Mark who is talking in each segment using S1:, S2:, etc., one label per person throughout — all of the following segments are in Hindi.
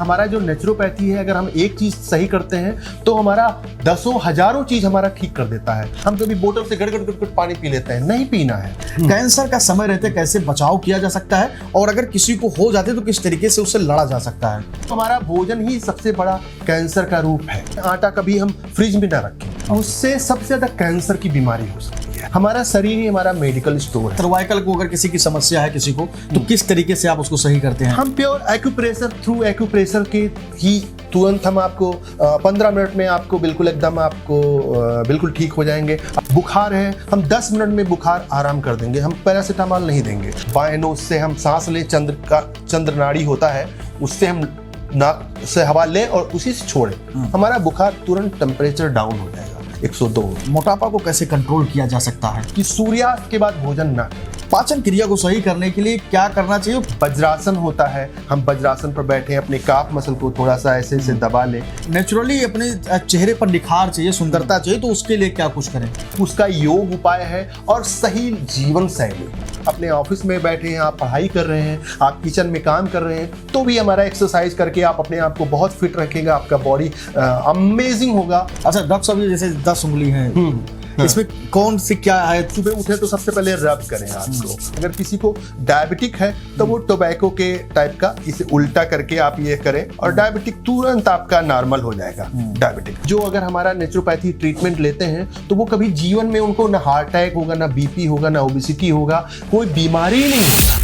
S1: हमारा जो नेचुरोपैथी है, अगर हम एक चीज सही करते हैं तो हमारा दसों हजारों चीज हमारा ठीक कर देता है। हम कभी बोतल से गड़गड़ पानी पी लेते हैं, नहीं पीना है।
S2: कैंसर का समय रहते कैसे बचाव किया जा सकता है, और अगर किसी को हो जाते तो किस तरीके से उससे लड़ा जा सकता है?
S1: तो हमारा भोजन ही सबसे बड़ा कैंसर का रूप है। आटा कभी हम फ्रिज में ना रखें, उससे सबसे ज्यादा कैंसर की बीमारी हो सकती है। हमारा शरीर ही हमारा मेडिकल स्टोर है।
S2: सर्वाइकल को अगर किसी की समस्या है किसी को, तो किस तरीके से आप उसको सही करते हैं?
S1: हम प्योर एक्यूप्रेशर, थ्रू एक्यूप्रेशर के ही तुरंत हम आपको 15 मिनट में आपको बिल्कुल एकदम आपको बिल्कुल ठीक हो जाएंगे। बुखार है, हम 10 मिनट में बुखार आराम कर देंगे। हम पैरासीटामोल नहीं देंगे। बाएं नोज से हम सांस लें, चंद्र नाड़ी होता है, उससे हम नाक से हवा लें और उसी से छोड़ें, हमारा बुखार तुरंत टेम्परेचर डाउन हो जाएगा 102।
S2: मोटापा को कैसे कंट्रोल किया जा सकता है?
S1: कि सूर्यास्त के बाद भोजन ना करें।
S2: पाचन क्रिया को सही करने के लिए क्या करना चाहिए?
S1: वज्रासन होता है, हम वज्रासन पर बैठे अपने काफ मसल को थोड़ा सा ऐसे ऐसे दबा लें।
S2: नेचुरली अपने चेहरे पर निखार चाहिए, सुंदरता चाहिए, तो उसके लिए क्या कुछ करें?
S1: उसका योग उपाय है और सही जीवन शैली। अपने ऑफिस में बैठे हैं, आप पढ़ाई कर रहे हैं, आप किचन में काम कर रहे हैं, तो भी हमारा एक्सरसाइज करके आप अपने आप को बहुत फिट रखेगा, आपका बॉडी अमेजिंग होगा।
S2: अच्छा डॉक्टर साहब, जैसे 10 उंगली है, इसमें कौन सी क्या है?
S1: सुबह उठे तो सबसे पहले रब करें हाथ को। अगर किसी को डायबिटिक है तो वो टोबैको के टाइप का इसे उल्टा करके आप ये करें और डायबिटिक तुरंत आपका नॉर्मल हो जाएगा। डायबिटिक जो अगर हमारा नेचुरोपैथी ट्रीटमेंट लेते हैं तो वो कभी जीवन में उनको ना हार्ट अटैक होगा, ना बीपी होगा, ना ओबेसिटी होगा, कोई बीमारी नहीं होगा।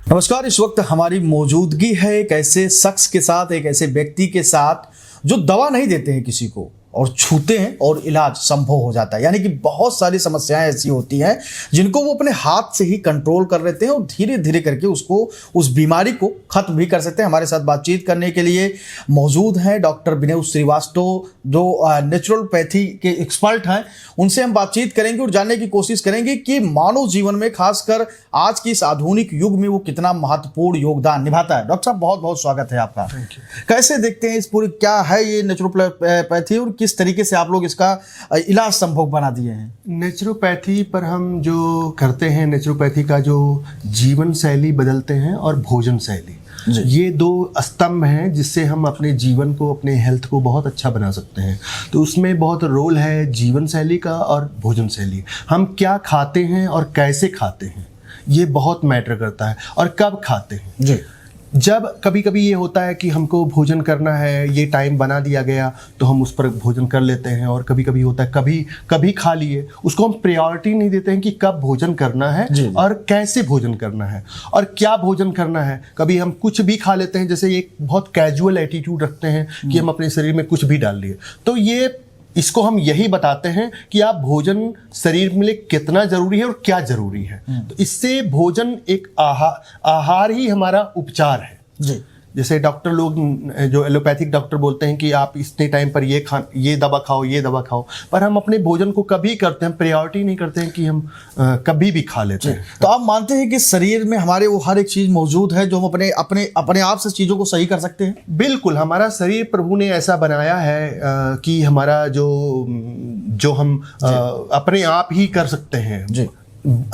S2: नमस्कार, इस वक्त हमारी मौजूदगी है एक ऐसे शख्स के साथ, एक ऐसे व्यक्ति के साथ जो दवा नहीं देते हैं किसी को और छूते हैं और इलाज संभव हो जाता है। यानी कि बहुत सारी समस्याएं ऐसी होती हैं जिनको वो अपने हाथ से ही कंट्रोल कर लेते हैं और धीरे धीरे करके उसको, उस बीमारी को खत्म भी कर सकते हैं। हमारे साथ बातचीत करने के लिए मौजूद हैं डॉक्टर विनय श्रीवास्तव, जो नेचुरोपैथी के एक्सपर्ट हैं। उनसे हम बातचीत करेंगे और जानने की कोशिश करेंगे कि मानव जीवन में, खासकर आज के इस आधुनिक युग में, वो कितना महत्वपूर्ण योगदान निभाता है। डॉक्टर साहब, बहुत बहुत स्वागत है आपका। कैसे देखते हैं इस पूरी, क्या है ये नेचुरोपैथी और किस तरीके से आप लोग इसका इलाज संभव बना दिए हैं?
S1: नेचुरोपैथी पर हम जो करते हैं, नेचुरोपैथी का जो जीवन शैली बदलते हैं और भोजन शैली, ये दो स्तंभ हैं जिससे हम अपने जीवन को, अपने हेल्थ को बहुत अच्छा बना सकते हैं। तो उसमें बहुत रोल है जीवन शैली का और भोजन शैली। हम क्या खाते हैं और कैसे खाते हैं, ये बहुत मैटर करता है। और कब खाते हैं
S2: जी।
S1: जब कभी कभी ये होता है कि हमको भोजन करना है, ये टाइम बना दिया गया तो हम उस पर भोजन कर लेते हैं, और कभी कभी होता है कभी खा लिए, उसको हम प्रायोरिटी नहीं देते हैं कि कब भोजन करना है और कैसे भोजन करना है और क्या भोजन करना है। कभी हम कुछ भी खा लेते हैं, जैसे एक बहुत कैजुअल एटीट्यूड रखते हैं कि हम अपने शरीर में कुछ भी डाल लिए। तो ये इसको हम यही बताते हैं कि आप भोजन शरीर में कितना जरूरी है और क्या जरूरी है। तो इससे भोजन एक आहार ही हमारा उपचार है
S2: जी।
S1: जैसे डॉक्टर लोग, जो एलोपैथिक डॉक्टर बोलते हैं कि आप इतने टाइम पर ये दवा खाओ, ये दवा खाओ, पर हम अपने भोजन को कभी करते हैं, प्रायोरिटी नहीं करते हैं कि हम कभी भी खा लेते हैं।
S2: तो आप मानते हैं कि शरीर में हमारे वो हर एक चीज मौजूद है जो हम अपने आप से चीजों को सही कर सकते हैं?
S1: बिल्कुल, हमारा शरीर प्रभु ने ऐसा बनाया है कि हमारा जो हम अपने आप ही कर सकते हैं
S2: जी।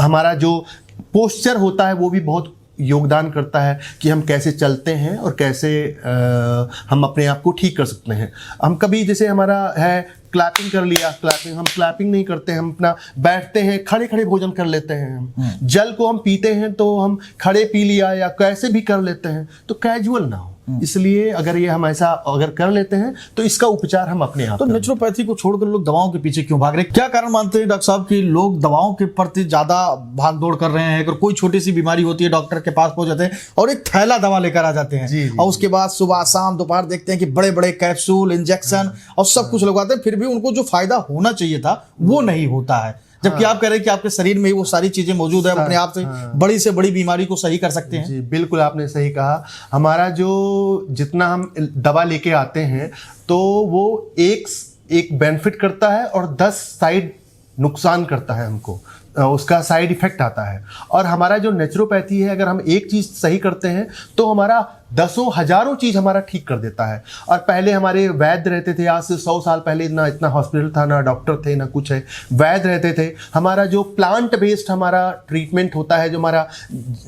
S1: हमारा जो पोस्चर होता है वो भी बहुत योगदान करता है कि हम कैसे चलते हैं और कैसे हम अपने आप को ठीक कर सकते हैं। हम कभी, जैसे हमारा है क्लैपिंग कर लिया, हम क्लैपिंग नहीं करते, हम अपना बैठते हैं, खड़े खड़े भोजन कर लेते हैं। हम जल को हम पीते हैं तो हम खड़े पी लिया या कैसे भी कर लेते हैं, तो कैजुअल ना हो। इसलिए अगर ये हम ऐसा अगर कर लेते हैं तो इसका उपचार हम अपने आप।
S2: तो नेचुरोपैथी को छोड़कर लोग दवाओं के पीछे क्यों भाग रहे हैं? क्या कारण मानते हैं डॉक्टर साहब कि लोग दवाओं के प्रति ज्यादा भाग दौड़ कर रहे हैं? अगर कोई छोटी सी बीमारी होती है, डॉक्टर के पास पहुंच जाते हैं और एक थैला दवा लेकर आ जाते हैं। जी। और उसके बाद सुबह शाम दोपहर देखते हैं कि बड़े बड़े कैप्सूल, इंजेक्शन और सब कुछ लगवाते हैं, फिर भी उनको जो फायदा होना चाहिए था वो नहीं होता है। जबकि आप कह रहे हैं कि आपके शरीर में वो सारी चीजें मौजूद है, अपने आप से बड़ी से बड़ी बीमारी को सही कर सकते हैं।
S1: जी बिल्कुल, आपने सही कहा। हमारा जो जितना हम दवा लेके आते हैं तो वो एक बेनिफिट करता है और 10 साइड नुकसान करता है हमको, उसका साइड इफेक्ट आता है। और हमारा जो नेचुरोपैथी है, अगर हम एक चीज सही करते हैं तो हमारा दसों हजारों चीज हमारा ठीक कर देता है। और पहले हमारे वैद्य रहते थे, आज से 100 साल पहले ना इतना हॉस्पिटल था, ना डॉक्टर थे, ना कुछ है, वैद्य रहते थे। हमारा जो प्लांट बेस्ड हमारा ट्रीटमेंट होता है, जो हमारा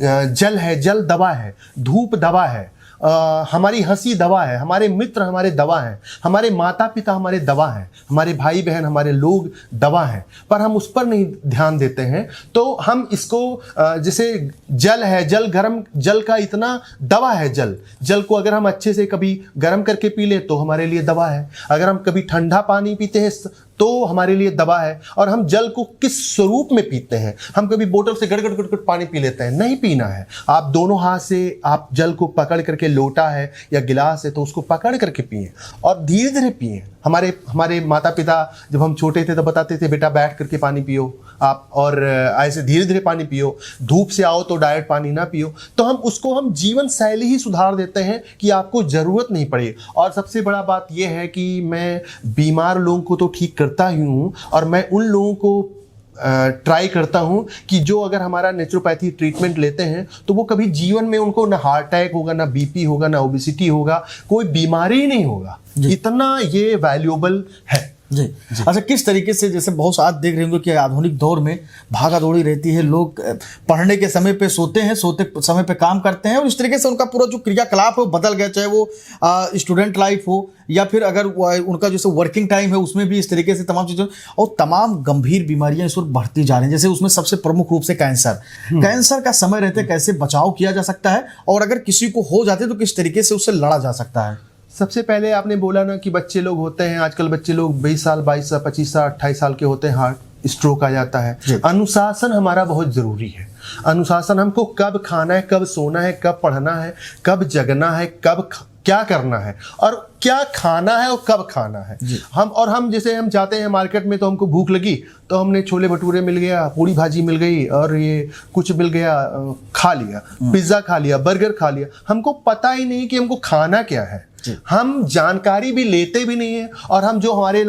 S1: जल है, जल दवा है, धूप दवा है, हमारी हंसी दवा है, हमारे मित्र हमारे दवा हैं, हमारे माता पिता हमारे दवा हैं, हमारे भाई बहन हमारे लोग दवा हैं, पर हम उस पर नहीं ध्यान देते हैं। तो हम इसको जैसे जल है, जल गर्म, जल का इतना दवा है, जल को अगर हम अच्छे से कभी गर्म करके पी ले तो हमारे लिए दवा है, अगर हम कभी ठंडा पानी पीते हैं तो हमारे लिए दवा है। और हम जल को किस स्वरूप में पीते हैं, हम कभी बोतल से गड़गड़ गड़गड़ पानी पी लेते हैं, नहीं पीना है। आप दोनों हाथ से आप जल को पकड़ करके, लोटा है या गिलास है तो उसको पकड़ करके पिए और धीरे धीरे पिए। हमारे माता पिता जब हम छोटे थे तो बताते थे बेटा बैठ करके पानी पियो आप, और ऐसे धीरे धीरे पानी पियो, धूप से आओ तो डायरेक्ट पानी ना पियो। तो हम जीवन शैली ही सुधार देते हैं कि आपको ज़रूरत नहीं पड़े। और सबसे बड़ा बात यह है कि मैं बीमार लोगों को तो ठीक करता ही हूँ, और मैं उन लोगों को ट्राई करता हूँ कि जो अगर हमारा नेचुरोपैथी ट्रीटमेंट लेते हैं तो वो कभी जीवन में उनको ना हार्ट अटैक होगा, ना बीपी होगा, ना ओबेसिटी होगा, कोई बीमारी ही नहीं होगा। इतना ये वैल्यूएबल है।
S2: जी। अच्छा, किस तरीके से, जैसे बहुत साथ देख रहे होंगे कि आधुनिक दौर में भागा दौड़ी रहती है, लोग पढ़ने के समय पे सोते हैं, सोते समय पे काम करते हैं, और इस तरीके से उनका पूरा जो क्रियाकलाप है वो बदल गया, चाहे वो स्टूडेंट लाइफ हो या फिर अगर उनका जैसे वर्किंग टाइम है उसमें भी इस तरीके से तमाम चीज़ें, और तमाम गंभीर बीमारियां इस वक्त बढ़ती जा रही हैं। जैसे उसमें सबसे प्रमुख रूप से कैंसर का समय रहते कैसे बचाव किया जा सकता है, और अगर किसी को हो जाते तो किस तरीके से उससे लड़ा जा सकता है?
S1: सबसे पहले आपने बोला ना कि बच्चे लोग होते हैं, आजकल बच्चे लोग 20 साल, 22 साल, 25 साल, 28 साल के होते हैं, हार्ट स्ट्रोक आ जाता है। अनुशासन हमारा बहुत ज़रूरी है। अनुशासन, हमको कब खाना है, कब सोना है, कब पढ़ना है, कब जगना है, कब क्या करना है, और क्या खाना है और कब खाना है। हम जैसे हम जाते हैं मार्केट में तो हमको भूख लगी तो हमने छोले भटूरे मिल गया, पूड़ी भाजी मिल गई और ये कुछ मिल गया, खा लिया, पिज्ज़ा खा लिया, बर्गर खा लिया। हमको पता ही नहीं कि हमको खाना क्या है, हम जानकारी भी लेते भी नहीं है। और हम जो हमारे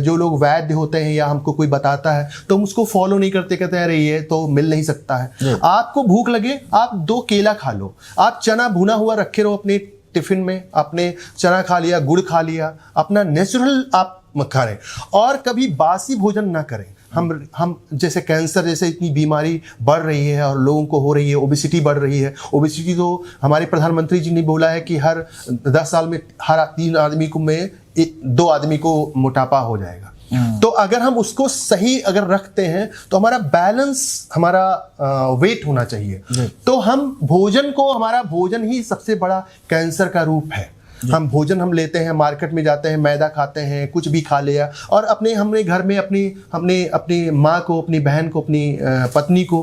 S1: जो लोग वैद्य होते हैं या हमको कोई बताता है तो हम उसको फॉलो नहीं करते, कहते हैं अरे ये तो मिल नहीं सकता है। आपको भूख लगे आप 2 केला खा लो, आप चना भुना हुआ रखे रहो अपने टिफिन में, आपने चना खा लिया, गुड़ खा लिया, अपना नेचुरल आप खा रहे, और कभी बासी भोजन ना करें। हम जैसे कैंसर जैसे इतनी बीमारी बढ़ रही है और लोगों को हो रही है, ओबेसिटी बढ़ रही है। ओबेसिटी तो हमारे प्रधानमंत्री जी ने बोला है कि हर 10 साल में हर 3 आदमी को में 2 आदमी को मोटापा हो जाएगा। तो अगर हम उसको सही अगर रखते हैं तो हमारा बैलेंस, हमारा वेट होना चाहिए। तो हमारा भोजन ही सबसे बड़ा कैंसर का रूप है। हम भोजन हम लेते हैं, मार्केट में जाते हैं, मैदा खाते हैं, कुछ भी खा लिया, और हमने घर में अपनी माँ को, अपनी बहन को, अपनी पत्नी को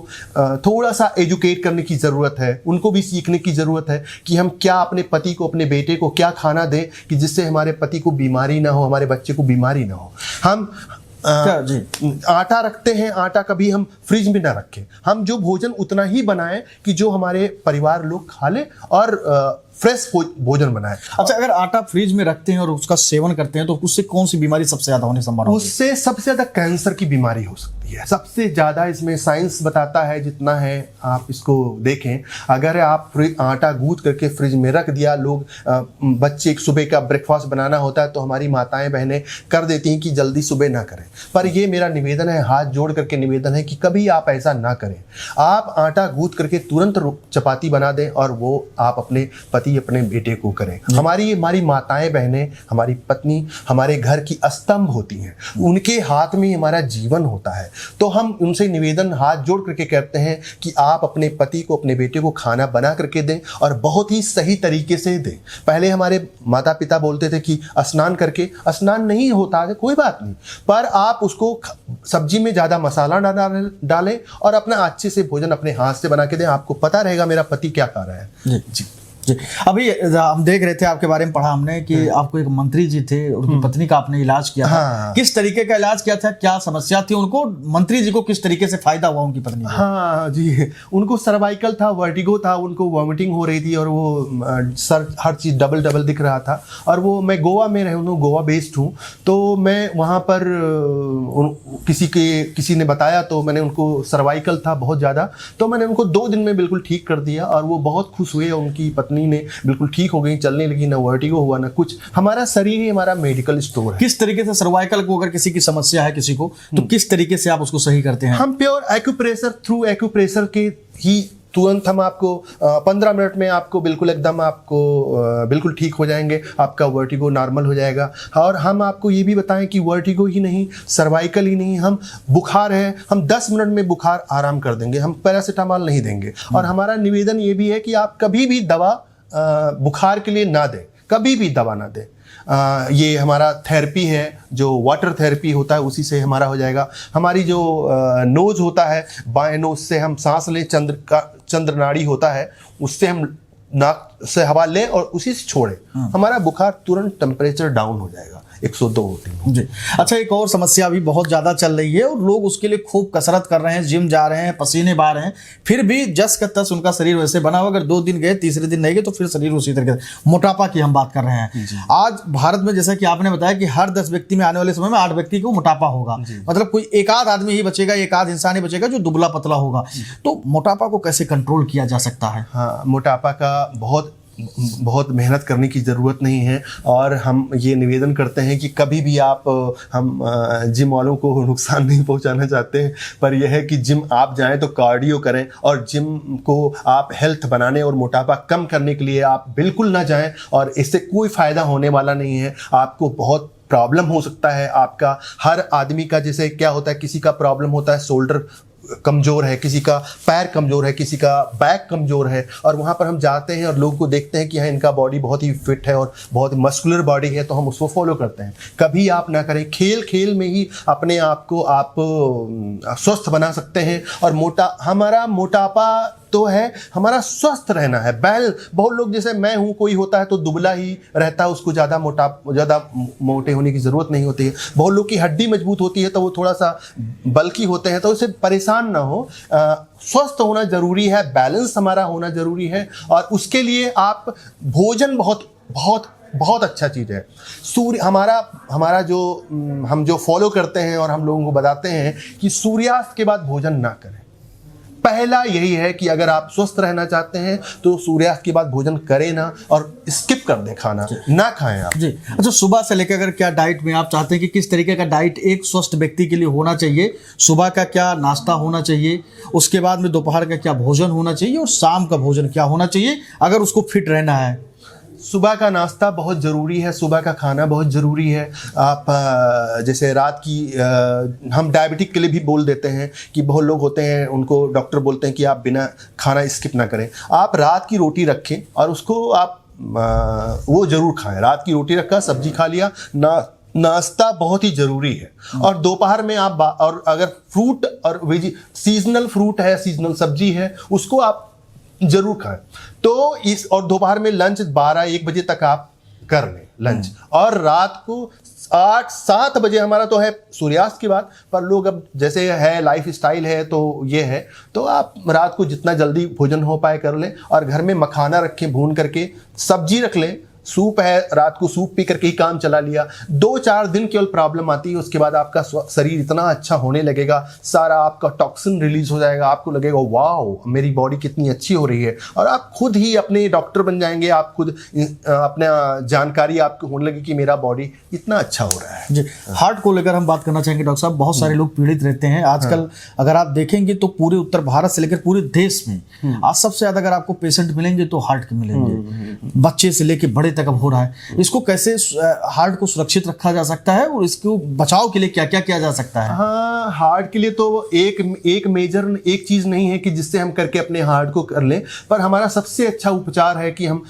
S1: थोड़ा सा एजुकेट करने की ज़रूरत है। उनको भी सीखने की ज़रूरत है कि हम क्या अपने पति को, अपने बेटे को क्या खाना दें कि जिससे हमारे पति को बीमारी ना हो, हमारे बच्चे को बीमारी ना हो। हम आटा रखते हैं, आटा कभी हम फ्रिज में ना रखें। हम जो भोजन उतना ही बनाएं कि जो हमारे परिवार लोग खा लें, और फ्रेश भोजन बनाएं।
S2: अच्छा, अगर आटा फ्रिज में रखते हैं और उसका सेवन करते हैं तो उससे कौन सी बीमारी सबसे ज्यादा होने संभावना होती है?
S1: उससे सबसे ज्यादा कैंसर की बीमारी हो सकती है। सबसे ज्यादा इसमें साइंस बताता है, जितना है आप इसको देखें। अगर आप आटा गूंथ करके फ्रिज में रख दिया, लोग बच्चे सुबह का ब्रेकफास्ट बनाना होता है तो हमारी माताएं बहनें कर देती हैं कि जल्दी सुबह ना करें। पर ये मेरा निवेदन है, हाथ जोड़ करके निवेदन है कि कभी आप ऐसा ना करें। आप आटा गूंथ करके तुरंत चपाती बना दें और वो आप अपने पति, अपने बेटे को करें। हमारी माताएं बहनें, हमारी पत्नी हमारे घर की स्तंभ होती हैं, उनके हाथ में हमारा जीवन होता है। तो हम उनसे निवेदन हाथ जोड़ करके कहते हैं कि आप अपने पति को, अपने बेटे को खाना बना करके दें, और बहुत ही सही तरीके से दें। पहले हमारे माता पिता बोलते थे कि स्नान करके, स्नान नहीं होता है, कोई बात नहीं, पर आप उसको सब्जी में ज़्यादा मसाला ना डालें और अपना अच्छे से भोजन अपने हाथ से बना के दें। आपको पता रहेगा मेरा पति क्या खा रहा है।
S2: जी। अभी हम देख रहे थे, आपके बारे में पढ़ा हमने कि आपको एक मंत्री जी थे, उनकी पत्नी का आपने इलाज किया था। किस तरीके का इलाज किया था, क्या समस्या थी उनको, मंत्री जी को किस तरीके से फायदा हुआ उनकी पत्नी को?
S1: हाँ जी, उनको सर्वाइकल था, वर्टिगो था, उनको वॉमिटिंग हो रही थी और वो सर हर चीज़ डबल दिख रहा था। और वो, मैं गोवा में रहा हूँ, गोवा बेस्ड हूँ, तो मैं वहाँ पर किसी ने बताया तो मैंने उनको, सर्वाइकल था बहुत ज़्यादा, तो मैंने उनको 2 दिन में बिल्कुल ठीक कर दिया और वो बहुत खुश हुए। उनकी पत्नी ने बिल्कुल ठीक हो गई, चलने लगी, ना वर्टिगो हुआ ना कुछ। हमारा शरीर ही हमारा मेडिकल स्टोर है।
S2: किस तरीके से सर्वाइकल को, अगर किसी की समस्या है किसी को, तो किस तरीके से आप उसको सही करते हैं?
S1: हम प्योर एक्यूप्रेशर, थ्रू एक्यूप्रेशर के ही तुरंत हम आपको 15 मिनट में आपको बिल्कुल एकदम आपको बिल्कुल ठीक हो जाएंगे, आपका वर्टिगो नॉर्मल हो जाएगा। और हम आपको ये भी बताएं कि वर्टिगो ही नहीं, सर्वाइकल ही नहीं, हम बुखार है, हम 10 मिनट में बुखार आराम कर देंगे, हम पैरासीटामोल नहीं देंगे। और हमारा निवेदन ये भी है कि आप कभी भी दवा बुखार के लिए ना दें, कभी भी दवा ना दें। ये हमारा थेरेपी है, जो वाटर थेरेपी होता है उसी से हमारा हो जाएगा। हमारी जो नोज होता है, बाएं नोज से हम सांस लें, चंद्र नाड़ी होता है, उससे हम नाक से हवा लें और उसी से छोड़ें, हमारा बुखार तुरंत टेम्परेचर डाउन हो जाएगा 102
S2: जी। अच्छा, एक और समस्या अभी बहुत ज़्यादा चल रही है और लोग उसके लिए खूब कसरत कर रहे हैं, जिम जा रहे हैं, पसीने बहा रहे हैं, फिर भी जस का तस उनका शरीर वैसे बना हुआ। अगर 2 दिन गए, तीसरे दिन नहीं गए तो फिर शरीर उसी तरीके से। मोटापा की हम बात कर रहे हैं आज भारत में, जैसा कि आपने बताया कि हर 10 व्यक्ति में आने वाले समय में 8 व्यक्ति को मोटापा होगा। मतलब कोई एक आध आदमी ही बचेगा, एक आध इंसान ही बचेगा जो दुबला पतला होगा। तो मोटापा को कैसे कंट्रोल किया जा सकता है?
S1: हाँ, मोटापा का बहुत मेहनत करने की ज़रूरत नहीं है। और हम ये निवेदन करते हैं कि कभी भी आप, हम जिम वालों को नुकसान नहीं पहुंचाना चाहते हैं, पर यह है कि जिम आप जाएं तो कार्डियो करें, और जिम को आप हेल्थ बनाने और मोटापा कम करने के लिए आप बिल्कुल ना जाएं। और इससे कोई फ़ायदा होने वाला नहीं है, आपको बहुत प्रॉब्लम हो सकता है। आपका हर आदमी का, जैसे क्या होता है, किसी का प्रॉब्लम होता है शोल्डर कमज़ोर है, किसी का पैर कमज़ोर है, किसी का बैक कमज़ोर है, और वहाँ पर हम जाते हैं और लोगों को देखते हैं कि हाँ, इनका बॉडी बहुत ही फिट है और बहुत मस्कुलर बॉडी है, तो हम उसको फॉलो करते हैं। कभी आप ना करें, खेल खेल में ही अपने आप को आप स्वस्थ बना सकते हैं। और हमारा मोटापा तो है, हमारा स्वस्थ रहना है। बहुत लोग, जैसे मैं हूँ, कोई होता है तो दुबला ही रहता है, उसको ज़्यादा मोटे होने की ज़रूरत नहीं होती है। बहुत लोग की हड्डी मजबूत होती है तो वो थोड़ा सा बल्कि होते हैं, तो उससे परेशान ना हो। स्वस्थ होना ज़रूरी है, बैलेंस हमारा होना ज़रूरी है, और उसके लिए आप भोजन बहुत बहुत बहुत अच्छा चीज़ है। हमारा जो हम जो फॉलो करते हैं और हम लोगों को बताते हैं कि सूर्यास्त के बाद भोजन ना करें। पहला यही है कि अगर आप स्वस्थ रहना चाहते हैं तो सूर्यास्त के बाद भोजन करें ना, और स्किप कर दें, खाना ना खाएं आप।
S2: जी। अच्छा, सुबह से लेकर अगर क्या डाइट में आप चाहते हैं कि किस तरीके का डाइट एक स्वस्थ व्यक्ति के लिए होना चाहिए? सुबह का क्या नाश्ता होना चाहिए, उसके बाद में दोपहर का क्या भोजन होना चाहिए, और शाम का भोजन क्या होना चाहिए अगर उसको फिट रहना है?
S1: सुबह का नाश्ता बहुत ज़रूरी है, सुबह का खाना बहुत ज़रूरी है। आप जैसे रात की, हम डायबिटिक के लिए भी बोल देते हैं कि बहुत लोग होते हैं, उनको डॉक्टर बोलते हैं कि आप बिना खाना स्किप ना करें। आप रात की रोटी रखें और उसको आप वो ज़रूर खाएं। रात की रोटी रखा, सब्जी खा लिया, नाश्ता बहुत ही ज़रूरी है। और दोपहर में आप और अगर फ्रूट और वेजी, सीजनल फ्रूट है, सीजनल सब्जी है, उसको आप जरूर खाएं। तो और दोपहर में लंच 12-1 बजे तक आप कर लें लंच, और रात को 8-7 बजे हमारा तो है सूर्यास्त की बात, पर लोग अब जैसे है लाइफ स्टाइल है तो ये है, तो आप रात को जितना जल्दी भोजन हो पाए कर लें। और घर में मखाना रखें भून करके, सब्जी रख लें, सूप है, रात को सूप पी करके ही काम चला लिया। 2-4 दिन केवल प्रॉब्लम आती है, उसके बाद आपका शरीर इतना अच्छा होने लगेगा, सारा आपका टॉक्सिन रिलीज हो जाएगा, आपको लगेगा वाह मेरी बॉडी कितनी अच्छी हो रही है, और आप खुद ही अपने डॉक्टर बन जाएंगे। आप खुद अपना जानकारी आपको होने लगी कि मेरा बॉडी इतना अच्छा हो रहा है।
S2: जी। हार्ट को लेकर हम बात करना चाहेंगे डॉक्टर साहब, बहुत सारे लोग पीड़ित रहते हैं आजकल। अगर आप देखेंगे तो पूरे उत्तर भारत से लेकर पूरे देश में आज सबसे ज़्यादा अगर आपको पेशेंट मिलेंगे तो हार्ट के मिलेंगे, बच्चे से लेकर बड़े तक अब हो रहा है। इसको कैसे हार्ट को सुरक्षित रखा जा सकता है और इसको बचाव के लिए क्या क्या किया जा सकता है?
S1: हाँ, हार्ट के लिए तो एक मेजर एक चीज नहीं है कि जिससे हम करके अपने हार्ट को कर लें, पर हमारा सबसे अच्छा उपचार है कि हम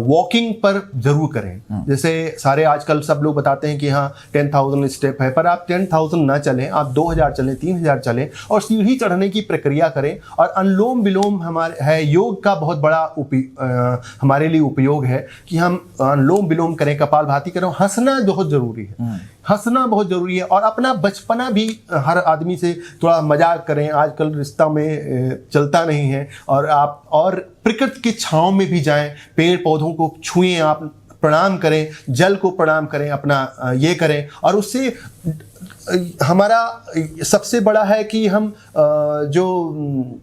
S1: वॉकिंग पर जरूर करें। जैसे सारे आजकल सब लोग बताते हैं कि हाँ 10,000 स्टेप है, पर आप 10,000 ना चलें, आप 2,000 चलें, 3,000 चलें, और सीढ़ी चढ़ने की प्रक्रिया करें। और अनुलोम विलोम हमारे है, योग का बहुत बड़ा हमारे लिए उपयोग है कि हम अनुलोम विलोम करें, कपालभाति करें। हंसना बहुत जरूरी है, हंसना बहुत जरूरी है, और अपना बचपना भी हर आदमी से थोड़ा मजाक करें। आजकल रिश्ता में चलता नहीं है, और आप और प्रकृति की छांव में भी जाएं, पेड़ पौधों को छुएं, आप प्रणाम करें, जल को प्रणाम करें, अपना ये करें। और उससे हमारा सबसे बड़ा है कि हम जो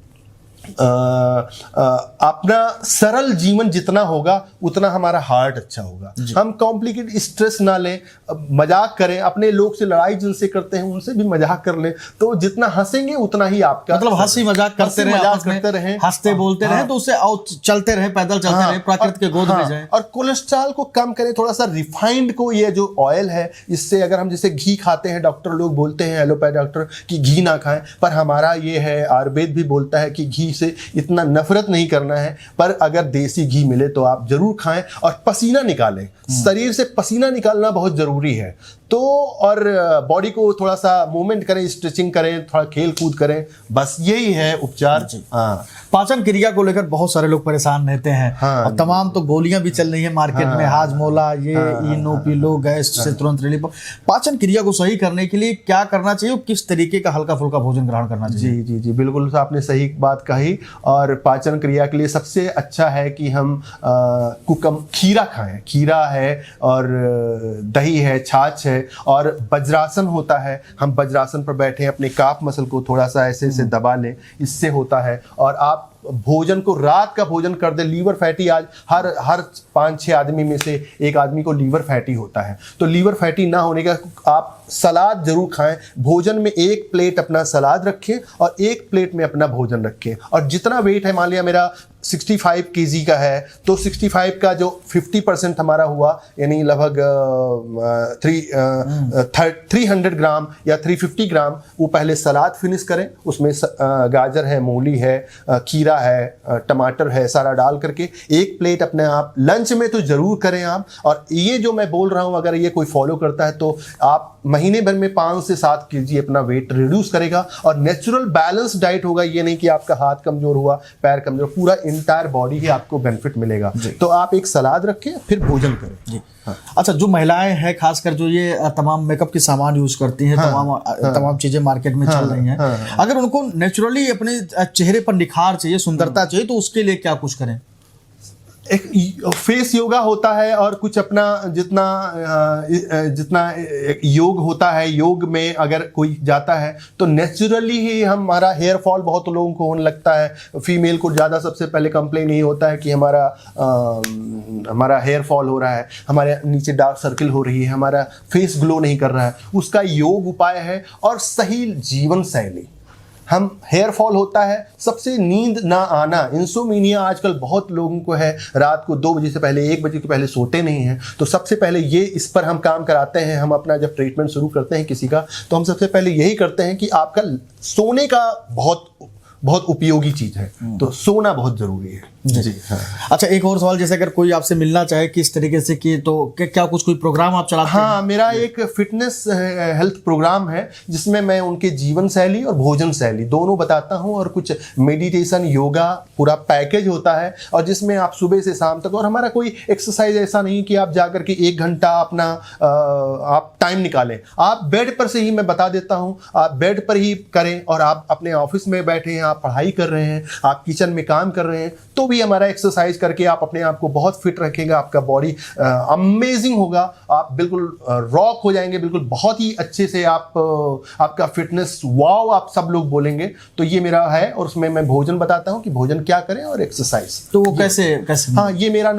S1: अपना सरल जीवन जितना होगा उतना हमारा हार्ट अच्छा होगा। हम कॉम्प्लिकेट स्ट्रेस ना लें, मजाक करें, अपने लोग से लड़ाई जिनसे करते हैं उनसे भी मजाक कर लें, तो जितना हंसेंगे उतना ही आपका
S2: मतलब हंसी मजाक करते रहे, हंसते बोलते रहे, तो उससे चलते रहे, पैदल चलते रहे, प्रकृति के गोद में जाए।
S1: और कोलेस्ट्रॉल को कम करें, थोड़ा सा रिफाइंड को, ये जो ऑयल है इससे, अगर हम जैसे घी खाते हैं, डॉक्टर लोग बोलते हैं, एलोपैथ डॉक्टर, कि घी ना खाएं, पर हमारा ये है, आयुर्वेद भी बोलता है कि घी से इतना नफरत नहीं करना है, पर अगर देसी घी मिले तो आप जरूर खाएं और पसीना निकालें। शरीर से पसीना निकालना बहुत जरूरी है। तो और बॉडी को थोड़ा सा मूवमेंट करें, स्ट्रेचिंग करें, थोड़ा खेल कूद करें, बस यही है उपचार। हाँ,
S2: पाचन क्रिया को लेकर बहुत सारे लोग परेशान रहते हैं।
S1: हाँ,
S2: और तमाम तो गोलियां भी चल रही है मार्केट में, हाजमोला, ये इनो पिलो, गैस से तुरंत रिलीफ। पाचन क्रिया को सही करने के लिए क्या करना चाहिए और किस तरीके का हल्का फुल्का भोजन ग्रहण करना चाहिए?
S1: जी जी जी, बिल्कुल आपने सही बात कही। और पाचन क्रिया के लिए सबसे अच्छा है कि हम खीरा खाएं। खीरा है और दही है, छाछ है, और वज्रासन होता है। हम वज्रासन पर बैठे अपने काफ मसल को थोड़ा सा ऐसे ऐसे दबा लें, इससे होता है। और आप भोजन को, रात का भोजन कर दे। लीवर फैटी आज हर 5-6 आदमी में से एक आदमी को लीवर फैटी होता है, तो लीवर फैटी ना होने का आप सलाद जरूर खाएं। भोजन में 1 प्लेट अपना सलाद रखें और 1 प्लेट में अपना भोजन रखें। और जितना वेट है, मान लिया मेरा 65 kg का है, तो 65 का जो 50% हमारा हुआ, यानी लगभग 300 ग्राम या 350 ग्राम, वो पहले सलाद फिनिश करें। उसमें गाजर है, मूली है, खीरा है, टमाटर है, सारा डाल करके 1 प्लेट अपने आप लंच में तो जरूर करें आप। और ये जो मैं बोल रहा हूँ, अगर ये कोई फॉलो करता है तो आप महीने भर में 5 से 7 kg अपना वेट रिड्यूस करेगा। और नेचुरल बैलेंस डाइट होगा, ये नहीं कि आपका हाथ कमजोर हुआ, पैर कमजोर, पूरा इंटायर बॉडी ही आपको बेनिफिट मिलेगा। तो आप एक सलाद रखें, फिर भोजन करें जी।
S2: हाँ। अच्छा, जो महिलाएं हैं खासकर, जो ये तमाम मेकअप के सामान यूज करती हैं, तमाम चीजें मार्केट में चल रही हैं, अगर उनको नेचुरली अपने चेहरे पर निखार चाहिए, सुंदरता चाहिए, तो उसके लिए क्या कुछ करें?
S1: एक फेस योगा होता है, और कुछ अपना जितना योग होता है, योग में अगर कोई जाता है तो नेचुरली ही हमारा हेयर फॉल बहुत लोगों को होने लगता है। फीमेल को ज़्यादा सबसे पहले कंप्लेन यही होता है कि हमारा हेयर फॉल हो रहा है, हमारे नीचे डार्क सर्किल हो रही है, हमारा फेस ग्लो नहीं कर रहा है। उसका योग उपाय है और सही जीवन शैली। हम हेयर फॉल होता है, सबसे नींद ना आना, इंसोमिनिया आजकल बहुत लोगों को है, रात को 2 बजे से पहले, 1 बजे के पहले सोते नहीं हैं। तो सबसे पहले ये इस पर हम काम कराते हैं। हम अपना जब ट्रीटमेंट शुरू करते हैं किसी का, तो हम सबसे पहले यही करते हैं कि आपका सोने का बहुत उपयोगी चीज है, तो सोना बहुत जरूरी है जी। हाँ।
S2: अच्छा, एक और सवाल, जैसे अगर कोई आपसे मिलना चाहे किस तरीके से कि, तो क्या कोई प्रोग्राम आप चलाते हैं?
S1: हाँ, मेरा एक फिटनेस हेल्थ प्रोग्राम है, जिसमें मैं उनके जीवन शैली और भोजन शैली दोनों बताता हूँ, और कुछ मेडिटेशन, योगा, पूरा पैकेज होता है। और जिसमें आप सुबह से शाम तक, और हमारा कोई एक्सरसाइज ऐसा नहीं कि आप जाकर के 1 घंटा अपना आप टाइम निकालें। आप बेड पर से ही, मैं बता देता हूँ, आप बेड पर ही करें, और आप अपने ऑफिस में बैठे हैं, आप पढ़ाई कर रहे हैं, आप किचन में काम कर रहे हैं, तो भी हमारा एक्सरसाइज करके आप अपने आप को बहुत फिट रखेंगे। आपका बॉडी अमेजिंग होगा, आप बिल्कुल रॉक हो जाएंगे, बिल्कुल बहुत ही अच्छे से आपका फिटनेस वाव आप सब लोग बोलेंगे। तो ये मेरा है, और उसमें मैं भोजन बताता हूँ कि भोजन क्या करें, और एक्सरसाइज।
S2: तो वो कैसे?
S1: हाँ, ये मेरा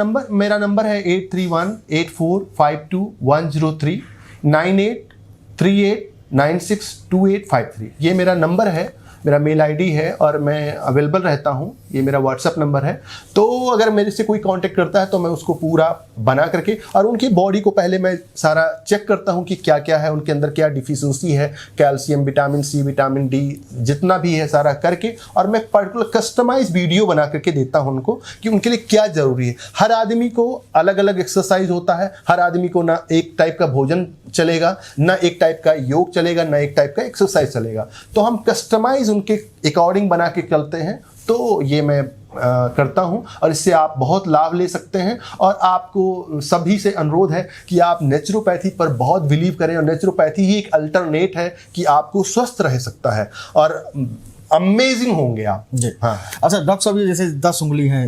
S1: नंबर है 8318452103 9838962853। ये मेरा नंबर है, मेरा मेल आईडी है, और मैं अवेलेबल रहता हूँ। ये मेरा व्हाट्सअप नंबर है। तो अगर मेरे से कोई कांटेक्ट करता है तो मैं उसको पूरा बना करके, और उनकी बॉडी को पहले मैं सारा चेक करता हूँ कि क्या क्या है उनके अंदर, क्या डिफिशियंसी है, calcium, vitamin C, vitamin D, जितना भी है सारा करके, और मैं पर्टिकुलर कस्टमाइज वीडियो बना करके देता हूँ उनको कि उनके लिए क्या ज़रूरी है। हर आदमी को अलग अलग एक्सरसाइज होता है, हर आदमी को ना एक टाइप का भोजन चलेगा, ना एक टाइप का योग चलेगा, ना एक टाइप का एक्सरसाइज चलेगा। तो हम कस्टमाइज उनके अकॉर्डिंग बना के चलते हैं। तो ये मैं करता हूं, और इससे आप बहुत लाभ ले सकते हैं। और आपको सभी से अनुरोध है कि आप नेचुरोपैथी पर बहुत बिलीव करें, और नेचुरोपैथी ही एक अल्टरनेट है कि आपको स्वस्थ रह सकता है, और अमेजिंग होंगे आप जी। हाँ।
S2: अच्छा डॉक्टर साहब, ये जैसे 10 उंगली है,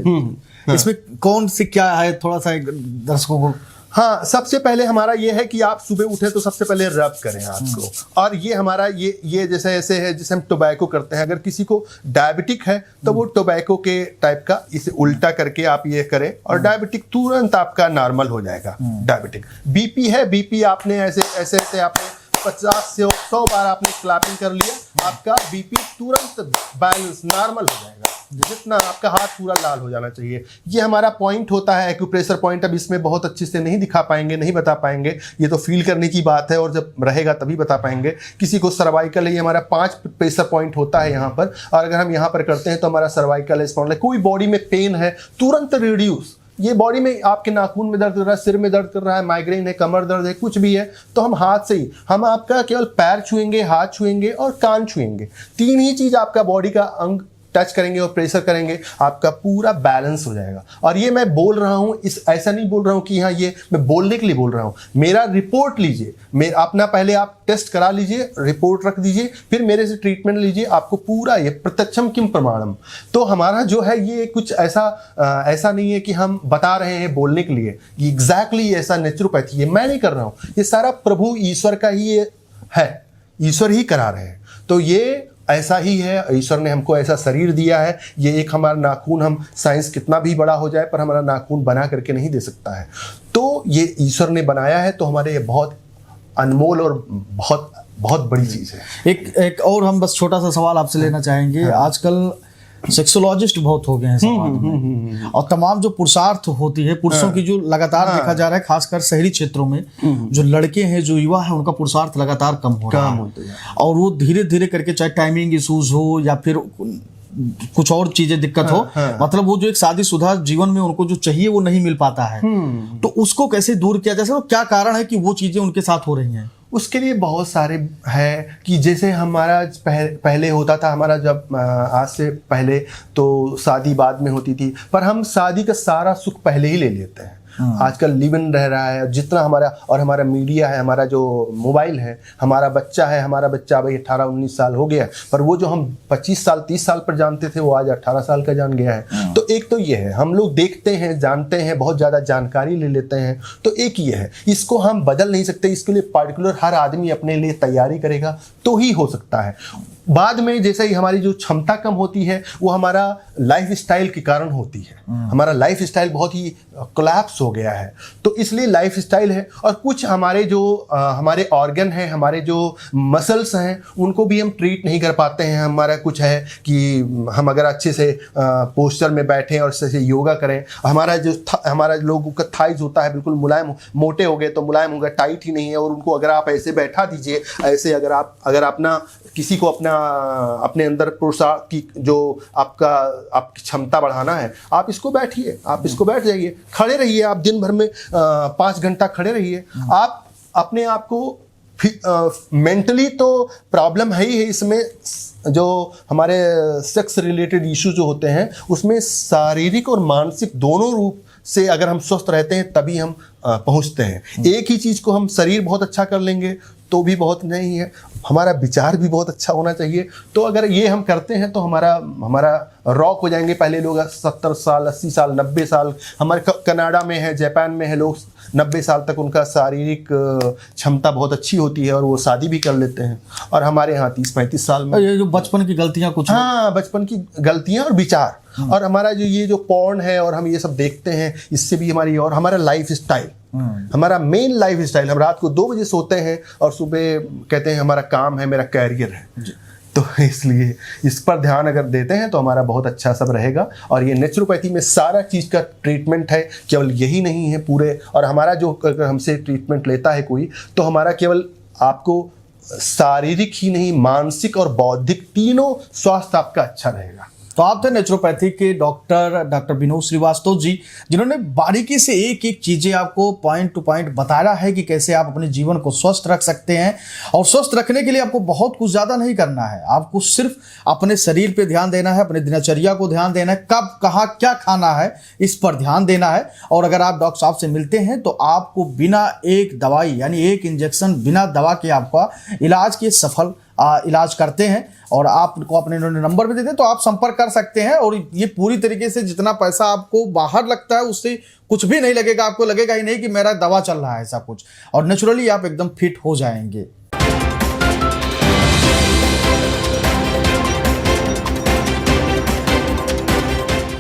S2: इसमें कौन सी क्या है, थोड़ा सा दर्शकों को?
S1: हाँ, सबसे पहले हमारा ये है कि आप सुबह उठे तो सबसे पहले रब करें हाथ को। और ये हमारा ये जैसे ऐसे है जैसे हम टोबैको करते हैं, अगर किसी को डायबिटिक है तो वो टोबैको के टाइप का इसे उल्टा करके आप ये करें और डायबिटिक तुरंत आपका नॉर्मल हो जाएगा। डायबिटिक बीपी है, बीपी आपने ऐसे ऐसे ऐसे आपने 50 से 100 बार आपने क्लैपिंग कर लिया, आपका बीपी तुरंत बैलेंस नॉर्मल हो जाएगा। जितना आपका हाथ पूरा लाल हो जाना चाहिए, ये हमारा पॉइंट होता है एक्यूप्रेशर पॉइंट। अब इसमें बहुत अच्छे से नहीं दिखा पाएंगे, नहीं बता पाएंगे, ये तो फील करने की बात है और जब रहेगा तभी बता पाएंगे। किसी को सर्वाइकल है, ये हमारा 5 प्रेशर पॉइंट होता है यहाँ पर, और अगर हम यहाँ पर करते हैं तो हमारा सर्वाइकल है, स्पॉन्डिलाइटिस। कोई बॉडी में पेन है तुरंत रिड्यूस, ये बॉडी में आपके नाखून में दर्द कर रहा है, सिर में दर्द कर रहा है, माइग्रेन है, कमर दर्द है, कुछ भी है तो हम हाथ से ही, हम आपका केवल पैर छुएंगे, हाथ छुएंगे और कान छुएंगे। 3 ही चीज आपका बॉडी का अंग टच करेंगे और प्रेशर करेंगे, आपका पूरा बैलेंस हो जाएगा। और ये मैं बोल रहा हूँ, इस ऐसा नहीं बोल रहा हूँ कि हाँ ये मैं बोलने के लिए बोल रहा हूँ। मेरा रिपोर्ट लीजिए, मेरा अपना पहले आप टेस्ट करा लीजिए, रिपोर्ट रख दीजिए, फिर मेरे से ट्रीटमेंट लीजिए, आपको पूरा ये प्रत्यक्षम किम प्रमाणम। तो हमारा जो है ये कुछ ऐसा नहीं है कि हम बता रहे हैं बोलने के लिए, ये एग्जैक्टली ऐसा नेचुरोपैथी है, मैं नहीं कर रहा हूँ, ये सारा प्रभु ईश्वर का ही है, ईश्वर ही करा रहे हैं। तो ये ऐसा ही है, ईश्वर ने हमको ऐसा शरीर दिया है। ये एक हमारा नाखून, हम साइंस कितना भी बड़ा हो जाए पर हमारा नाखून बना करके नहीं दे सकता है, तो ये ईश्वर ने बनाया है। तो हमारे ये बहुत अनमोल और बहुत बहुत बड़ी चीज़ है।
S2: एक और हम बस छोटा सा सवाल आपसे लेना चाहेंगे। आजकल सेक्सोलॉजिस्ट बहुत हो गए हैं समाज में, और तमाम जो पुरुषार्थ होती है पुरुषों की जो लगातार देखा जा रहा है, खासकर शहरी क्षेत्रों में जो लड़के हैं, जो युवा है, उनका पुरुषार्थ लगातार कम हो रहा है। और वो धीरे धीरे करके, चाहे टाइमिंग इशूज हो या फिर कुछ और चीजें दिक्कत हो, मतलब वो जो एक शादीशुदा जीवन में उनको जो चाहिए वो नहीं मिल पाता है, तो उसको कैसे दूर किया जा सकता है? क्या कारण है कि वो चीजें उनके साथ हो रही हैं?
S1: उसके लिए बहुत सारे है कि जैसे हमारा पहले होता था, हमारा जब आज से पहले तो शादी बाद में होती थी, पर हम शादी का सारा सुख पहले ही ले लेते हैं। आजकल लिव इन रह रहा है, जितना हमारा मीडिया है, हमारा जो मोबाइल है, हमारा बच्चा भाई 18-19 साल हो गया, पर वो जो हम 25 साल 30 साल पर जानते थे वो आज 18 साल का जान गया है। तो एक तो ये है, हम लोग देखते हैं, जानते हैं, बहुत ज़्यादा जानकारी ले लेते हैं। तो एक ये है, इसको हम बदल नहीं सकते, इसके लिए पार्टिकुलर हर आदमी अपने लिए तैयारी करेगा तो ही हो सकता है। बाद में जैसे ही हमारी जो क्षमता कम होती है वो हमारा लाइफ स्टाइल के कारण होती है। हमारा लाइफ स्टाइल बहुत ही कोलैप्स हो गया है, तो इसलिए लाइफ स्टाइल है। और कुछ हमारे जो हमारे ऑर्गन हैं, हमारे जो मसल्स हैं, उनको भी हम ट्रीट नहीं कर पाते हैं। हमारा कुछ है कि हम अगर अच्छे से पोस्चर में बैठें और अच्छे से योगा करें, हमारा लोगों का थाइज होता है बिल्कुल मुलायम, मोटे हो गए तो मुलायम हो गए, टाइट ही नहीं है। और उनको अगर आप ऐसे बैठा दीजिए, ऐसे अगर अपना किसी को अपने अंदर पुरुषार्थ की जो आपकी क्षमता बढ़ाना है, आप इसको बैठिए, आप इसको बैठ जाइए, खड़े रहिए, आप दिन भर में 5 घंटा खड़े रहिए। आप अपने आप को मेंटली तो प्रॉब्लम है ही है, इसमें जो हमारे सेक्स रिलेटेड इशू जो होते हैं उसमें शारीरिक और मानसिक दोनों रूप से अगर हम स्वस्थ रहते हैं तभी हम पहुंचते हैं। एक ही चीज़ को हम शरीर बहुत अच्छा कर लेंगे तो भी बहुत नहीं है, हमारा विचार भी बहुत अच्छा होना चाहिए। तो अगर ये हम करते हैं तो हमारा रॉक हो जाएंगे। पहले लोग 70 साल 80 साल 90 साल, हमारे कनाडा में है, जापान में है, लोग 90 साल तक उनका शारीरिक क्षमता बहुत अच्छी होती है और वो शादी भी कर लेते हैं। और हमारे यहाँ 30-35 साल में
S2: ये जो बचपन की गलतियाँ कुछ,
S1: हाँ, बचपन की गलतियाँ और विचार, और हमारा जो पॉर्न है और हम ये सब देखते हैं, इससे भी हमारा लाइफ स्टाइल, हमारा मेन लाइफ स्टाइल, हम रात को 2 बजे सोते हैं और सुबह कहते हैं हमारा काम है, मेरा कैरियर है। तो इसलिए इस पर ध्यान अगर देते हैं तो हमारा बहुत अच्छा सब रहेगा। और ये नेचुरोपैथी में सारा चीज़ का ट्रीटमेंट है, केवल यही नहीं है पूरे। और हमारा जो अगर हमसे ट्रीटमेंट लेता है कोई, तो हमारा केवल आपको शारीरिक ही नहीं, मानसिक और बौद्धिक तीनों स्वास्थ्य आपका अच्छा रहेगा।
S2: तो आप थे नेचुरोपैथी के डॉक्टर विनोद श्रीवास्तव जी, जिन्होंने बारीकी से एक एक चीज़ें आपको पॉइंट टू पॉइंट बताया है कि कैसे आप अपने जीवन को स्वस्थ रख सकते हैं। और स्वस्थ रखने के लिए आपको बहुत कुछ ज़्यादा नहीं करना है, आपको सिर्फ अपने शरीर पे ध्यान देना है, अपने दिनचर्या को ध्यान देना है, कब कहाँ क्या खाना है इस पर ध्यान देना है। और अगर आप डॉक्टर साहब से मिलते हैं तो आपको बिना एक दवाई यानी एक इंजेक्शन, बिना दवा के आपका इलाज के सफल इलाज करते हैं और आपको अपने इन्होंने नंबर भी दे दें, तो आप संपर्क कर सकते हैं। और ये पूरी तरीके से जितना पैसा आपको बाहर लगता है उससे कुछ भी नहीं लगेगा, आपको लगेगा ही नहीं कि मेरा दवा चल रहा है ऐसा कुछ, और नेचुरली आप एकदम फिट हो जाएंगे।